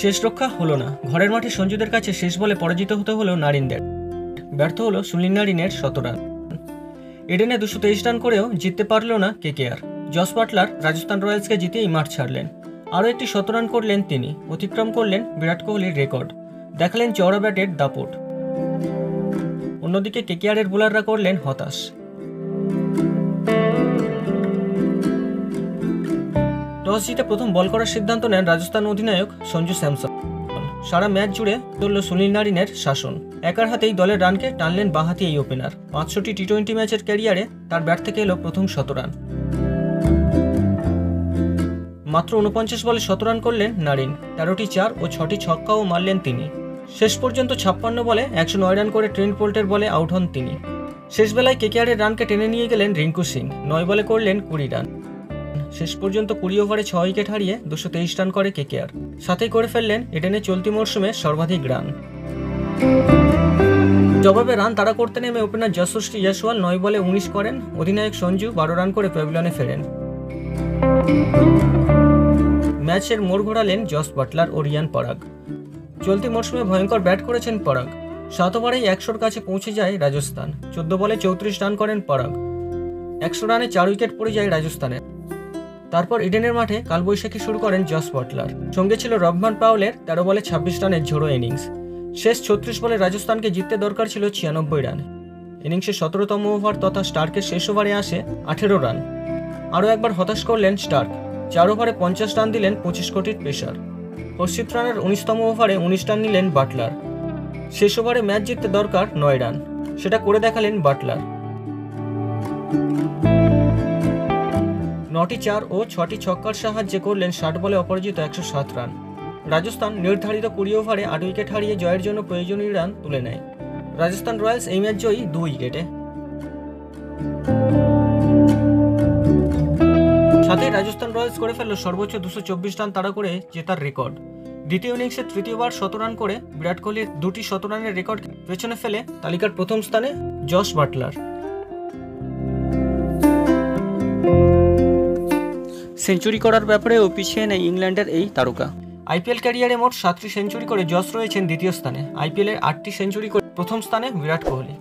শেষ রক্ষা হলো না। ঘরের মাঠে সঞ্জুদের কাছে শেষ বলে পরাজিত হতে হলো নারিনদের। ব্যর্থ হলো সুনীল নারিনের 100 রান। ইডেনে 223 রান করেও জিততে পারল না কেকেআর। জস বাটলার রাজস্থান রয়্যালসকে জিতেই মাঠ ছাড়লেন। আরও একটি 100 রান করলেন তিনি, অতিক্রম করলেন বিরাট কোহলির রেকর্ড, দেখালেন চওড়া ব্যাটের দাপট। অন্যদিকে কেকেআরের বোলাররা করলেন হতাশ। টস জিতে প্রথম বল করার সিদ্ধান্ত নেন রাজস্থান অধিনায়ক সঞ্জু স্যামসন। সারা ম্যাচ জুড়ে চলল সুনীল নারিনের শাসন। একার হাতেই দলের রানকে টানলেন বাঁহাতি এই ওপেনার। 500টি টি20 ম্যাচের ক্যারিয়ারে তার ব্যাট থেকে এলো প্রথম 100 রান। মাত্র 49 বলে 100 রান করলেন নারিন। 13টি 4 ও 6টি ছক্কাও মারলেন তিনি। শেষ পর্যন্ত 56 বলে 109 রান করে ট্রেন্ট বোল্টের বলে আউট হন তিনি। শেষ বেলায় কেকেআরের রানকে টেনে নিয়ে গেলেন রিঙ্কু সিং। 9 বলে করলেন 20 রান। শেষ পর্যন্ত 20 ওভারে 6 উইকেট হারিয়ে 223 রান করে কেকেআর। সাথেই করে ফেললেন ইডেনে চলতি মরশুমে সর্বাধিক রান। জবাবে রান তাড়া করতে নেমে ওপেনার যশস্বী জয়সওয়াল 9 বলে 19 করেন। অধিনায়ক সঞ্জু 12 রান করে প্যাভিলিয়নে ফেরেন। ম্যাচের মোড় ঘোরালেন জস বাটলার ও রিয়ান পরাগ। চলতি মরশুমে ভয়ঙ্কর ব্যাট করেছেন পরাগ। 7 ওভারেই 100-র কাছে পৌঁছে যায় রাজস্থান। 14 বলে 34 রান করেন পরাগ। 100 রানে 4 উইকেট পড়ে যায় রাজস্থানের। তারপর ইডেনের মাঠে কালবৈশাখী শুরু করেন জস বাটলার। সঙ্গে ছিল রবমান পাওয়েলের 13 বলে 26 রানের ঝোড়ো ইনিংস। শেষ 36 বলে রাজস্থানকে জিততে দরকার ছিল 96 রান। ইনিংসের 17তম ওভার তথা স্টার্কের শেষ ওভারে আসে 18 রান। আরও একবার হতাশ করলেন স্টার্ক। 4 ওভারে 50 রান দিলেন 25 কোটির পেসার। হর্ষিত রানের 19তম ওভারে 19 রান নিলেন বাটলার। শেষ ওভারে ম্যাচ জিততে দরকার 9 রান, সেটা করে দেখালেন বাটলার। 9টি 4 ও 6টি ছক্কার সাহায্যে করলেন 60 বলে অপরাজিত 107 রান। রাজস্থান নির্ধারিত 20 ওভারে 8 উইকেট হারিয়ে জয়ের জন্য প্রয়োজনীয় রান তুলে নেয়। রাজস্থান রয়্যালস এই ম্যাচ জয়ী 2 উইকেটে। সাথেই রাজস্থান রয়্যালস করে ফেলল সর্বোচ্চ 224 রান তাড়া করে জেতার রেকর্ড। দ্বিতীয় ইনিংসে তৃতীয়বার 100 রান করে বিরাট কোহলির 2টি 100 রানের রেকর্ড পেছনে ফেলে তালিকার প্রথম স্থানে জস বাটলার। সেঞ্চুরি করার ব্যাপারেও পিছিয়ে নেই ইংল্যান্ডের এই তারকা। আইপিএল ক্যারিয়ারে মোট 7টি সেঞ্চুরি করে জস রয়েছেন দ্বিতীয় স্থানে। আইপিএলের 8টি সেঞ্চুরি করে প্রথম স্থানে বিরাট কোহলি।